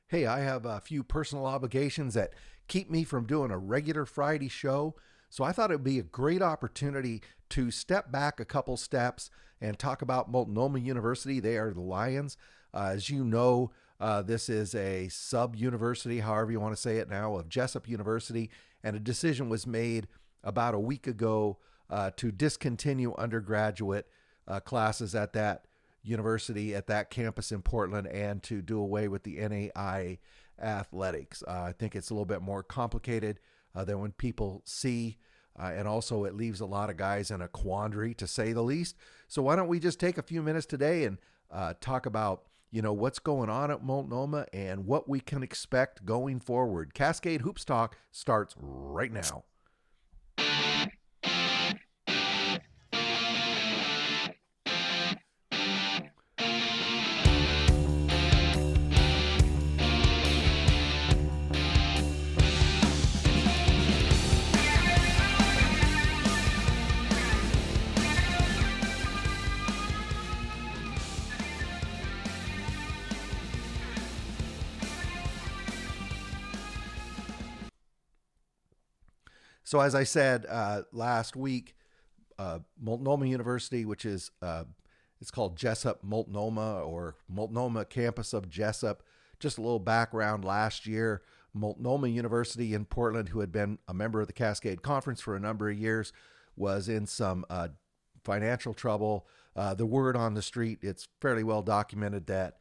Hey, I have a few personal obligations that keep me from doing a regular Friday show. So I thought it would be a great opportunity to step back a couple steps and talk about Multnomah University. They are the Lions. As you know, this is a sub university, however you want to say it now, of Jessup University. And a decision was made about a week ago to discontinue undergraduate classes at that university, at that campus in Portland, and to do away with the NAI athletics. I think it's a little bit more complicated than when people see. And also, it leaves a lot of guys in a quandary, to say the least. So why don't we just take a few minutes today and talk about what's going on at Multnomah and what we can expect going forward. Cascade Hoops Talk starts right now. So as I said last week, Multnomah University, which is it's called Jessup Multnomah, or Multnomah campus of Jessup. Just a little background: last year, Multnomah University in Portland, who had been a member of the Cascade Conference for a number of years, was in some financial trouble. The word on the street, it's fairly well documented that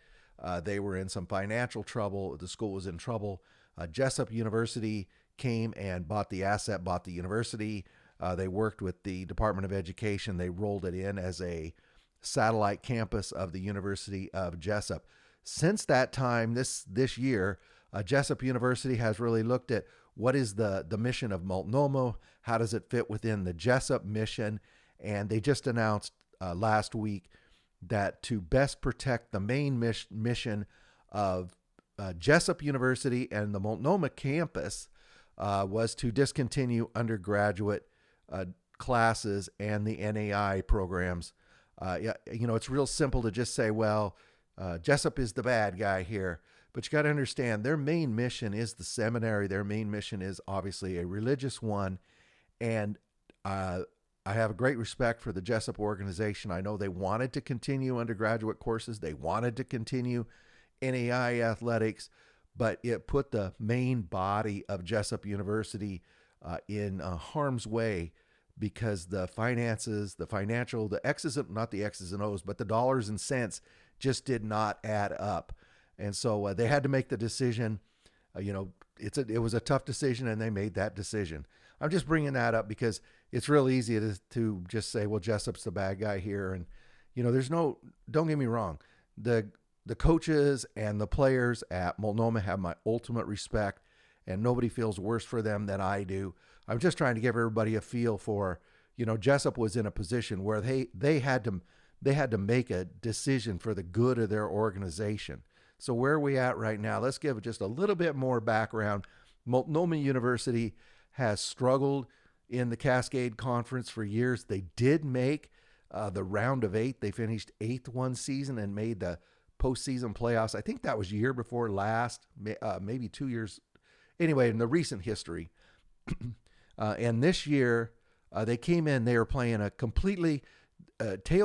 they were in some financial trouble. The school was in trouble. Jessup University came and bought the asset, bought the university. They worked with the Department of Education. They rolled it in as a satellite campus of the University of Jessup. Since that time, this year, Jessup University has really looked at what is the mission of Multnomah, how does it fit within the Jessup mission, and they just announced last week that to best protect the main mission of Jessup University and the Multnomah campus was to discontinue undergraduate classes and the NAI programs. It's real simple to just say, well, Jessup is the bad guy here. But you got to understand, their main mission is the seminary. Their main mission is obviously a religious one. And I have a great respect for the Jessup organization. I know they wanted to continue undergraduate courses. They wanted to continue NAI athletics, but it put the main body of Jessup University in harm's way, because the finances, the X's, not the X's and O's, but the dollars and cents just did not add up. And so they had to make the decision. It was a tough decision, and they made that decision. I'm just bringing that up because it's real easy to just say, well, Jessup's the bad guy here. And, don't get me wrong. The coaches and the players at Multnomah have my ultimate respect, and nobody feels worse for them than I do. I'm just trying to give everybody a feel for, Jessup was in a position where they had to make a decision for the good of their organization. So where are we at right now? Let's give just a little bit more background. Multnomah University has struggled in the Cascade Conference for years. They did make the round of 8. They finished 8th one season and made the postseason playoffs. I think that was year before last, maybe 2 years. Anyway, in the recent history. And this year, they came in, they were playing a completely,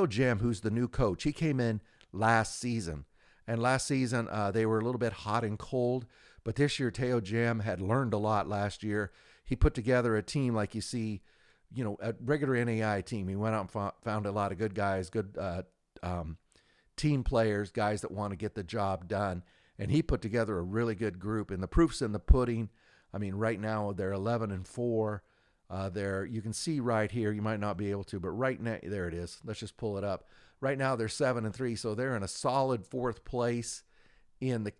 Gem, who's the new coach, he came in last season. And last season, they were a little bit hot and cold. But this year, Gem had learned a lot last year. He put together a team like you see, a regular NAI team. He went out and found a lot of good guys, good team players, guys that want to get the job done. And he put together a really good group. And the proof's in the pudding. I mean, right now they're 11-4. You can see right here. You might not be able to, but right now, there it is. Let's just pull it up. Right now they're 7-3, so they're in a solid 4th place in the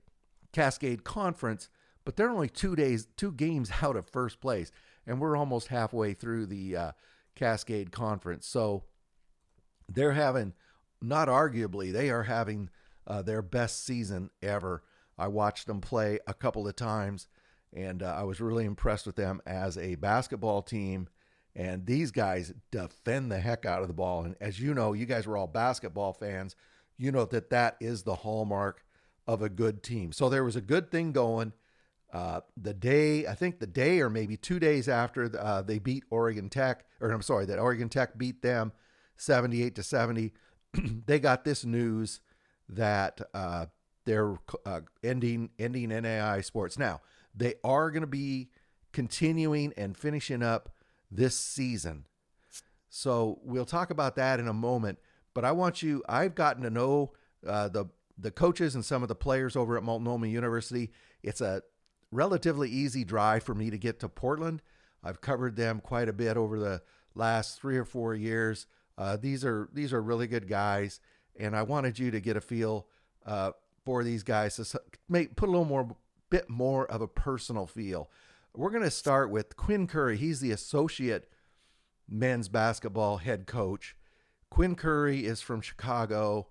Cascade Conference. But they're only 2 games out of first place, and we're almost halfway through the Cascade Conference. So they're having, not arguably, they are having their best season ever. I watched them play a couple of times, and I was really impressed with them as a basketball team. And these guys defend the heck out of the ball. And as you know, you guys were all basketball fans. You know that is the hallmark of a good team. So there was a good thing going. The day or maybe 2 days after they beat Oregon Tech, that Oregon Tech beat them 78-70, they got this news that they're ending NAI sports. Now, they are going to be continuing and finishing up this season. So we'll talk about that in a moment. But I've gotten to know the coaches and some of the players over at Multnomah University. It's a relatively easy drive for me to get to Portland. I've covered them quite a bit over the last 3 or 4 years. These are really good guys, and I wanted you to get a feel for these guys to put a bit more of a personal feel. We're going to start with Quinn Curry. He's the associate men's basketball head coach. Quinn Curry is from Chicago.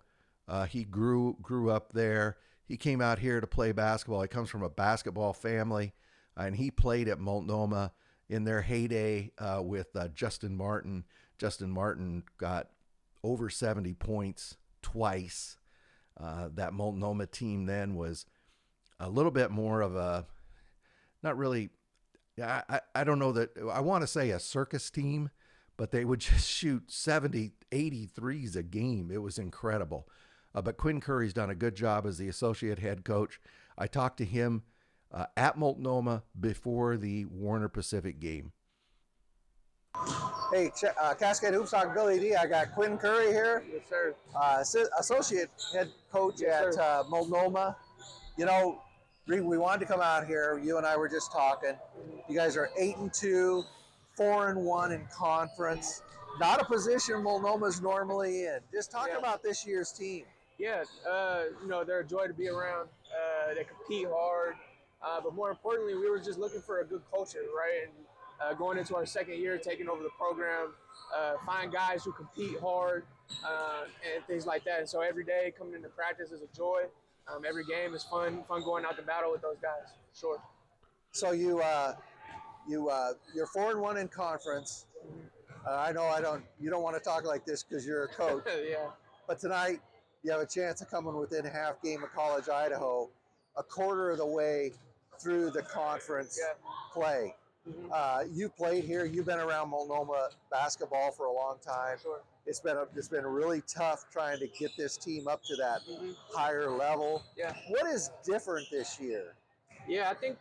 He grew up there. He came out here to play basketball. He comes from a basketball family, and he played at Multnomah in their heyday with Justin Martin. Justin Martin got over 70 points twice. That Multnomah team then was a little bit more of a, not really, I don't know that, I want to say a circus team, but they would just shoot 70, 80 threes a game. It was incredible. But Quinn Curry's done a good job as the associate head coach. I talked to him at Multnomah before the Warner Pacific game. Hey, Cascade Hoops Talk, Billy D. I got Quinn Curry here. Yes, sir. Associate head coach Yes, at Multnomah. You know, we wanted to come out here. You and I were just talking. You guys are 8-2, 4-1 in conference. Not a position Multnomah's normally in. Just talk about this year's team. Yeah, they're a joy to be around. They compete hard, but more importantly, we were just looking for a good culture, right? And going into our second year, taking over the program, find guys who compete hard and things like that. And so every day coming into practice is a joy. Every game is fun going out to battle with those guys. Sure. So you're 4-1 in conference. I know you don't want to talk like this because you're a coach. Yeah. But tonight you have a chance of coming within a half game of College Idaho, a quarter of the way through the conference play. Mm-hmm. You played here. You've been around Multnomah basketball for a long time. Sure. It's been really tough trying to get this team up to that higher level. Yeah. What is different this year? Yeah, I think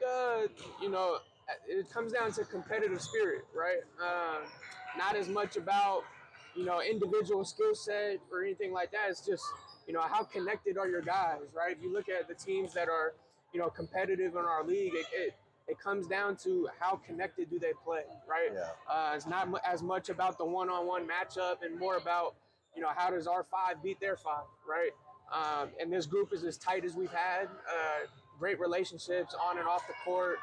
it comes down to competitive spirit, right? Not as much about individual skill set or anything like that. It's just how connected are your guys, right? If you look at the teams that are competitive in our league, it comes down to how connected do they play, right? Yeah. It's not as much about the one-on-one matchup and more about, how does our five beat their five, right? And this group is as tight as we've had. Great relationships on and off the court,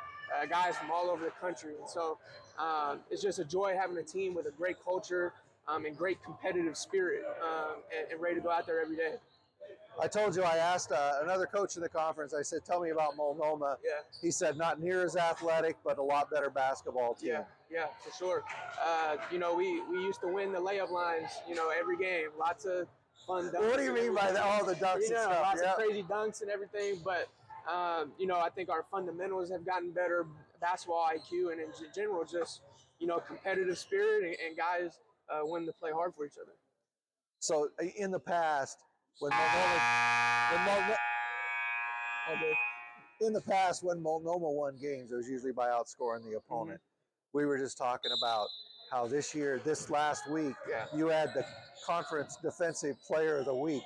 guys from all over the country. And so it's just a joy having a team with a great culture and great competitive spirit and ready to go out there every day. I told you, I asked another coach in the conference, I said, tell me about Multnomah. Yeah. He said, not near as athletic, but a lot better basketball team. Yeah, for sure. We used to win the layup lines, every game. Lots of fun dunks. What do you mean by that? All the dunks and stuff. Lots of crazy dunks and everything. But, I think our fundamentals have gotten better, basketball IQ, and in general, just, competitive spirit and guys wanting to play hard for each other. So in the past, when Multnomah won games, it was usually by outscoring the opponent. Mm-hmm. We were just talking about how this last week, you had the conference defensive player of the week,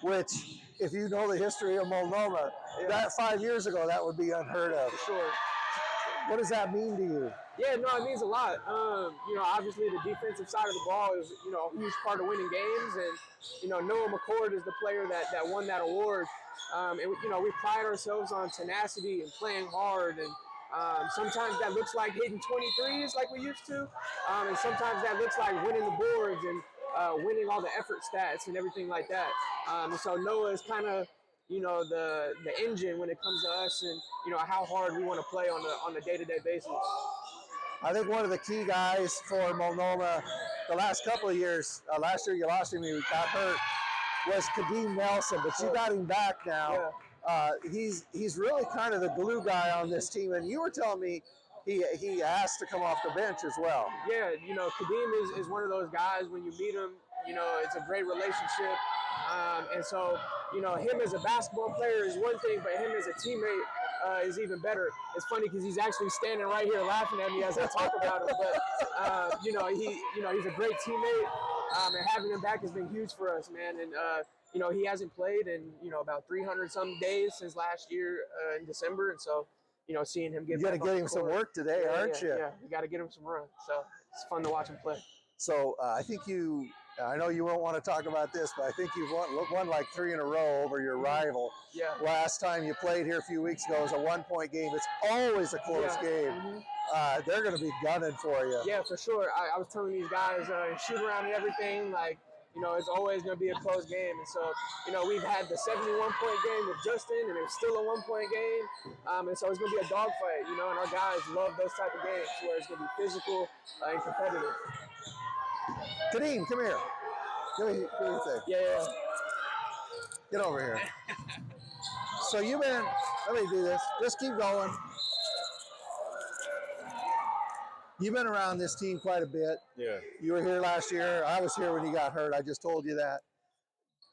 which, if you know the history of Multnomah, that 5 years ago, that would be unheard of. For sure. What does that mean to you? Yeah, no, it means a lot. Obviously the defensive side of the ball is, a huge part of winning games. And, Noah McCord is the player that won that award. And, we pride ourselves on tenacity and playing hard. And sometimes that looks like hitting 23s like we used to. And sometimes that looks like winning the boards and winning all the effort stats and everything like that. And so Noah is kind of, the engine when it comes to us and, how hard we want to play on a day-to-day basis. I think one of the key guys for Multnomah the last couple of years, last year you lost him, he got hurt, was Kadeem Nelson, but you got him back now. He's really kind of the glue guy on this team. And you were telling me he asked to come off the bench as well. Yeah, Kadeem is one of those guys. When you meet him, it's a great relationship. And so, him as a basketball player is one thing, but him as a teammate is even better. It's funny because he's actually standing right here laughing at me as I talk about him. But he's a great teammate, and having him back has been huge for us, man. And he hasn't played in about 300 some days since last year in December, and so seeing him get. You got to get him some work today, aren't you? Yeah, you got to get him some run. So it's fun to watch him play. So I think I know you won't want to talk about this, but I think you've won like 3 in a row over your rival. Yeah. Last time you played here a few weeks ago was a 1-point game. It's always a close game. Mm-hmm. They're going to be gunning for you. Yeah, for sure. I was telling these guys, shoot around and everything, like, it's always going to be a close game. And so, we've had the 71-point game with Justin, and it's still a 1-point game. And so it's going to be a dogfight, and our guys love those type of games where it's going to be physical and competitive. Kadeem, come here. Give me your thing. Yeah. Get over here. So let me do this. Just keep going. You've been around this team quite a bit. Yeah. You were here last year. I was here when you got hurt. I just told you that.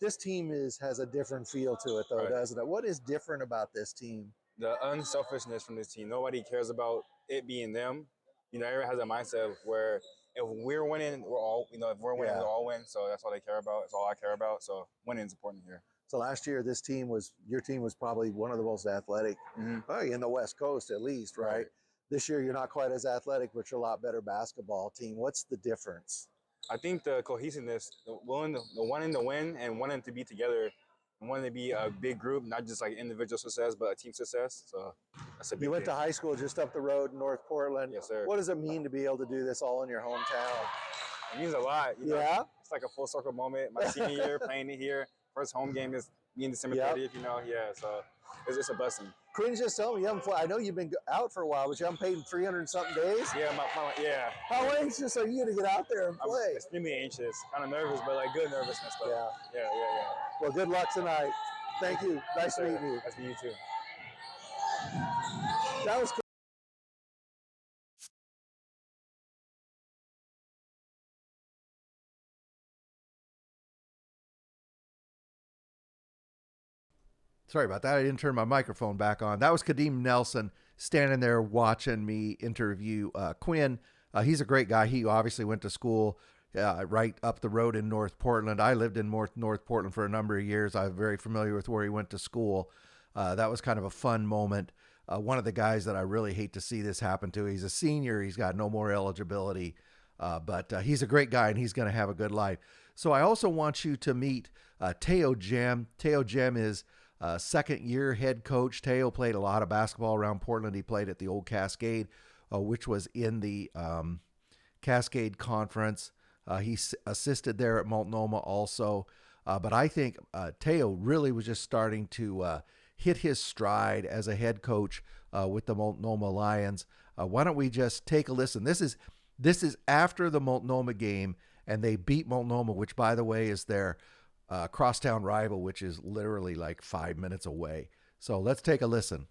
This team has a different feel to it, though, right. doesn't it? What is different about this team? The unselfishness from this team. Nobody cares about it being them. Everyone has a mindset of where if we're winning, we're all, if we're winning, we all win. So that's all they care about. That's all I care about. So winning is important here. So last year, your team was probably one of the most athletic, in the West Coast at least, right? This year, you're not quite as athletic, but you're a lot better basketball team. What's the difference? I think the cohesiveness, the wanting to win and wanting to be together and wanting to be a big group, not just like individual success, but a team success. So that's a big You went thing. to high school just up the road in North Portland. Yes, sir. What does it mean to be able to do this all in your hometown? It means a lot. Yeah? It's like a full circle moment. My senior year, playing it here. First home game is being December 30th, so it's just a blessing. Quinn's just telling me you haven't played. I know you've been out for a while, but you haven't played in 300 and something days? Yeah, yeah. How anxious are you to get out there and play? I'm extremely anxious, kind of nervous, but like good nervousness. But yeah. Well, good luck tonight. Thank you. Nice meeting you. Nice to meet you too. That was cool. Sorry about that. I didn't turn my microphone back on. That was Kadeem Nelson standing there watching me interview Quinn. He's a great guy. He obviously went to school right up the road in North Portland. I lived in North Portland for a number of years. I'm very familiar with where he went to school. That was kind of a fun moment. One of the guys that I really hate to see this happen to. He's a senior. He's got no more eligibility, but he's a great guy, and he's going to have a good life. So I also want you to meet Teo Gem. Teo Gem is second-year head coach. Teo played a lot of basketball around Portland. He played at the old Cascade, which was in the Cascade Conference. He assisted there at Multnomah also. But I think Teo really was just starting to hit his stride as a head coach with the Multnomah Lions. Why don't we just take a listen? This is after the Multnomah game, and they beat Multnomah, which, by the way, is their crosstown rival, which is literally like 5 minutes away. So let's take a listen.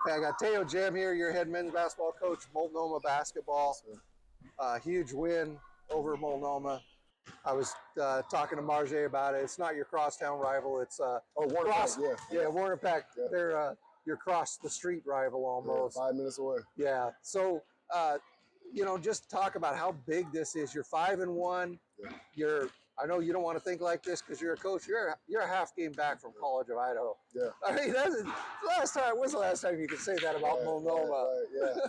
Hey, I got Teo Gem here, your head men's basketball coach, Multnomah basketball. Huge win over Multnomah. I was talking to Marjay about it. It's not your crosstown rival. It's Warner Pack, yeah. Warner Pack. Yeah. They're your cross the street rival almost. Yeah, 5 minutes away. Yeah. So just talk about how big this is. You're 5-1. Yeah. I know you don't want to think like this because you're a coach. You're a half game back from College of Idaho. Yeah. I mean, when's the last time you could say that about Multnomah? Right, yeah.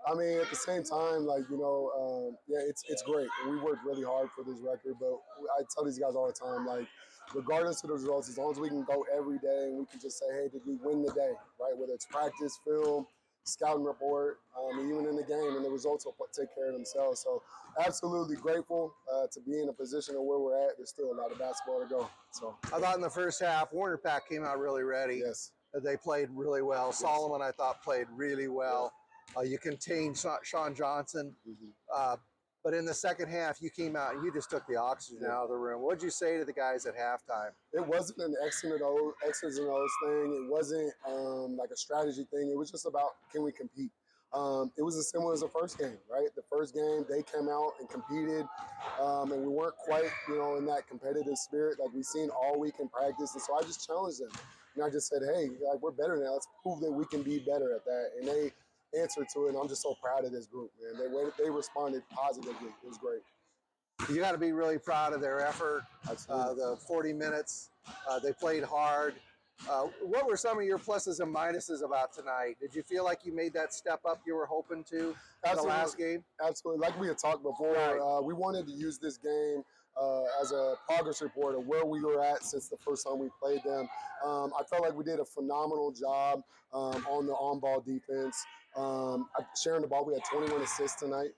I mean, at the same time, it's great. We worked really hard for this record, but I tell these guys all the time, like, regardless of the results, as long as we can go every day and we can just say, hey, did we win the day, right? Whether it's practice, film, scouting report, even in the game, and the results will take care of themselves. So absolutely grateful to be in a position of where we're at. There's still a lot of basketball to go. So I thought in the first half, Warner Pack came out really ready. Yes. They played really well. Yes. Solomon, I thought, played really well. You contained Sean Johnson. But in the second half, you came out and you just took the oxygen out of the room. What'd you say to the guys at halftime? It wasn't an X's and O's thing. It wasn't like a strategy thing. It was just about, can we compete? It was as similar as the first game, right? The first game, they came out and competed, and we weren't quite, in that competitive spirit like we've seen all week in practice. And so I just challenged them. And I just said, hey, like, we're better now. Let's prove that we can be better at that. And they answered to it, and I'm just so proud of this group, man. They responded positively. It was great. You got to be really proud of their effort. The 40 minutes, they played hard. What were some of your pluses and minuses about tonight? Did you feel like you made that step up you were hoping to in the last game? Absolutely. Like we had talked before, we wanted to use this game as a progress report of where we were at since the first time we played them. I felt like we did a phenomenal job on the on-ball defense. Sharing the ball, we had 21 assists tonight.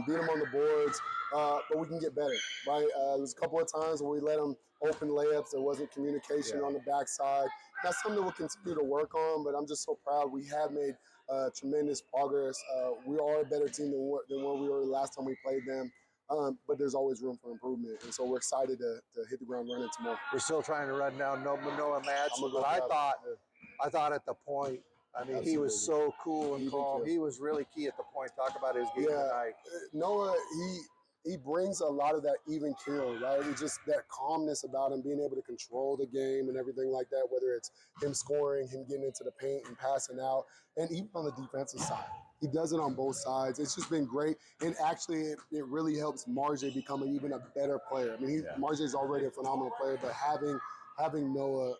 Beat them on the boards, but we can get better, right? There was a couple of times where we let them open layups. There wasn't communication on the backside. That's something that we'll continue to work on, but I'm just so proud. We have made tremendous progress. We are a better team than where we were the last time we played them, but there's always room for improvement, and so we're excited to hit the ground running tomorrow. We're still trying to run down Noah Madsen, but I thought at the point, I mean, he was so cool and calm. He was really key at the point. Talk about his game tonight. Noah, he brings a lot of that even keel, right? It's just that calmness about him, being able to control the game and everything like that, whether it's him scoring, him getting into the paint and passing out, and even on the defensive side. He does it on both sides. It's just been great. And actually, it really helps Marjay become even a better player. I mean, Marjay's already a phenomenal player, but having Noah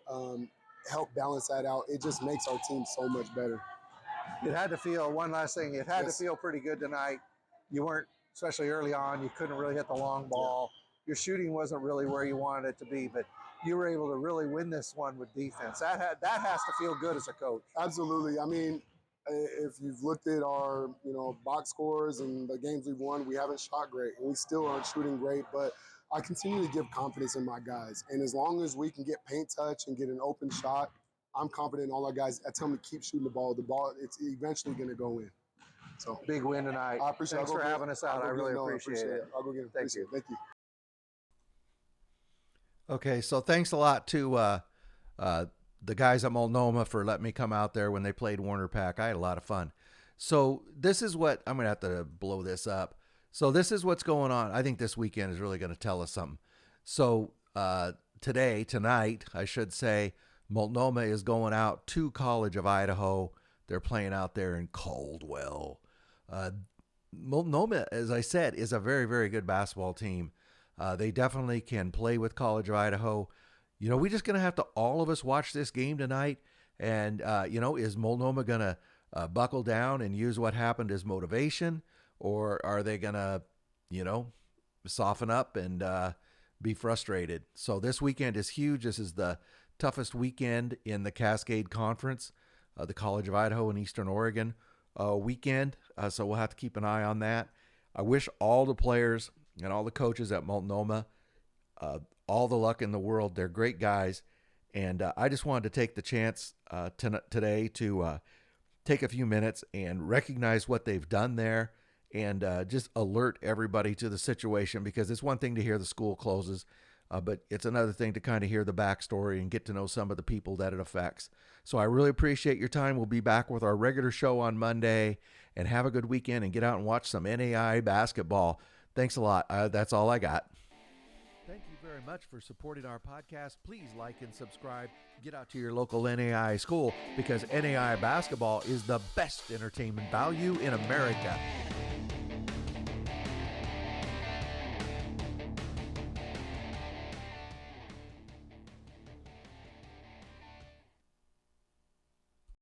help balance that out, it just makes our team so much better. It had to feel, one last thing, it had to feel pretty good tonight. You weren't, especially early on, you couldn't really hit the long ball. Your shooting wasn't really where you wanted it to be, but you were able to really win this one with defense. That has to feel good as a coach. Absolutely. I mean, if you've looked at our, box scores and the games we've won, we haven't shot great, and we still aren't shooting great, but I continue to give confidence in my guys. And as long as we can get paint touch and get an open shot, I'm confident in all our guys. I tell them to keep shooting the ball. The ball, it's eventually going to go in. So big win tonight. I appreciate it. Thanks for having us out. I really appreciate it. I'll go get it. Thank you. Thank you. Okay, so thanks a lot to the guys at Multnomah for letting me come out there when they played Warner Pack. I had a lot of fun. So this is what, I'm going to have to blow this up. So this is what's going on. I think this weekend is really going to tell us something. So tonight, I should say, Multnomah is going out to College of Idaho. They're playing out there in Caldwell. Multnomah, as I said, is a very, very good basketball team. They definitely can play with College of Idaho. We're just going to have to, all of us, watch this game tonight. And, is Multnomah going to buckle down and use what happened as motivation? Or are they going to, soften up and be frustrated? So this weekend is huge. This is the toughest weekend in the Cascade Conference, the College of Idaho and Eastern Oregon weekend. So we'll have to keep an eye on that. I wish all the players and all the coaches at Multnomah all the luck in the world. They're great guys. And I just wanted to take the chance today to take a few minutes and recognize what they've done there and just alert everybody to the situation, because it's one thing to hear the school closes, but it's another thing to kind of hear the backstory and get to know some of the people that it affects. So I really appreciate your time. We'll be back with our regular show on Monday, and have a good weekend and get out and watch some NAI basketball. Thanks a lot. That's all I got. Thank you very much for supporting our podcast. Please like and subscribe. Get out to your local NAI school, because NAI basketball is the best entertainment value in America.